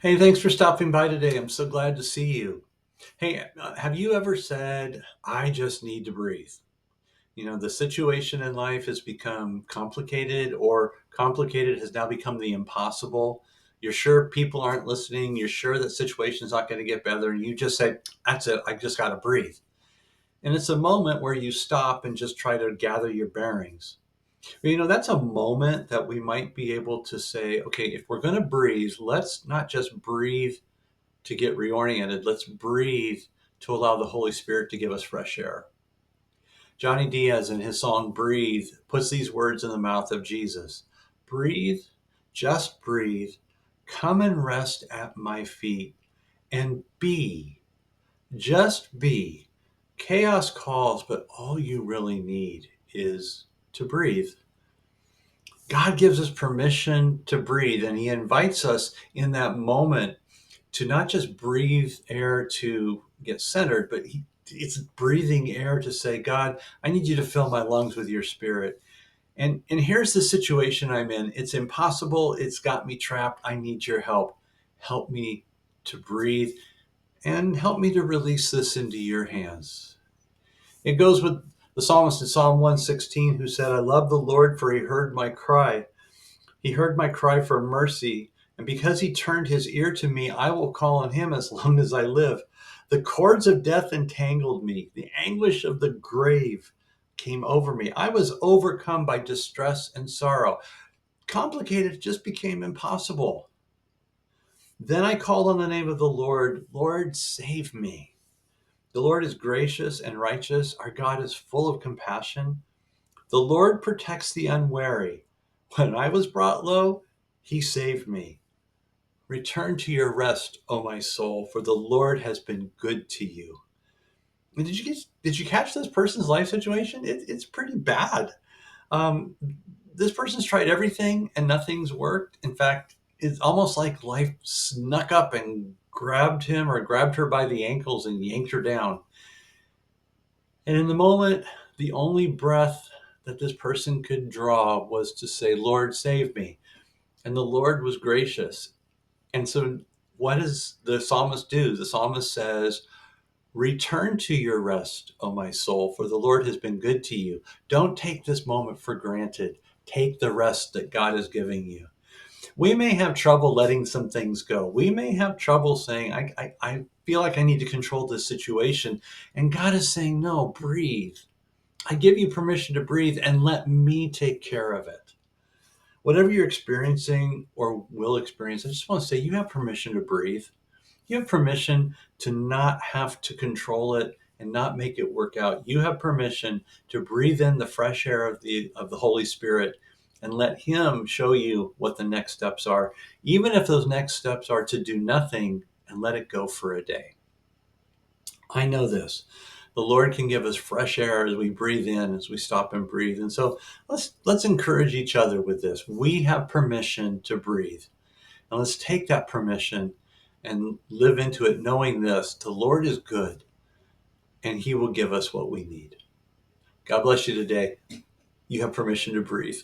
Hey, thanks for stopping by today. I'm so glad to see you. Hey, have you ever said, I just need to breathe? The situation in life has become complicated, or complicated has now become the impossible. You're sure people aren't listening. You're sure that situation's not going to get better. And you just say, that's it. I just got to breathe. And it's a moment where you stop and just try to gather your bearings. That's a moment that we might be able to say, okay, if we're going to breathe, let's not just breathe to get reoriented. Let's breathe to allow the Holy Spirit to give us fresh air. Johnny Diaz, in his song Breathe, puts these words in the mouth of Jesus. Breathe, just breathe, come and rest at my feet and be, just be. Chaos calls, but all you really need is to breathe. God gives us permission to breathe, and he invites us in that moment to not just breathe air to get centered, but it's breathing air to say, God, I need you to fill my lungs with your spirit. And here's the situation I'm in. It's impossible. It's got me trapped. I need your help. Help me to breathe and help me to release this into your hands. It goes with the psalmist in Psalm 116 who said, I love the Lord, for he heard my cry. He heard my cry for mercy, and because he turned his ear to me, I will call on him as long as I live. The cords of death entangled me. The anguish of the grave came over me. I was overcome by distress and sorrow. Complicated just became impossible. Then I called on the name of the Lord. Lord, save me. The Lord is gracious and righteous. Our God is full of compassion. The Lord protects the unwary. When I was brought low, he saved me. Return to your rest, O my soul, for the Lord has been good to you. And did you catch this person's life situation? It's pretty bad. Um, this person's tried everything and nothing's worked. In fact, it's almost like life snuck up and grabbed him or grabbed her by the ankles and yanked her down. And in the moment, the only breath that this person could draw was to say, Lord, save me. And the Lord was gracious. And so what does the psalmist do? The psalmist says, return to your rest, O my soul, for the Lord has been good to you. Don't take this moment for granted. Take the rest that God is giving you. We may have trouble letting some things go. We may have trouble saying, I feel like I need to control this situation. And God is saying, no, breathe. I give you permission to breathe and let me take care of it. Whatever you're experiencing or will experience, I just want to say you have permission to breathe. You have permission to not have to control it and not make it work out. You have permission to breathe in the fresh air of the Holy Spirit and let him show you what the next steps are, even if those next steps are to do nothing and let it go for a day. I know this. The Lord can give us fresh air as we breathe in, as we stop and breathe. And so let's encourage each other with this. We have permission to breathe. And let's take that permission and live into it knowing this. The Lord is good and he will give us what we need. God bless you today. You have permission to breathe.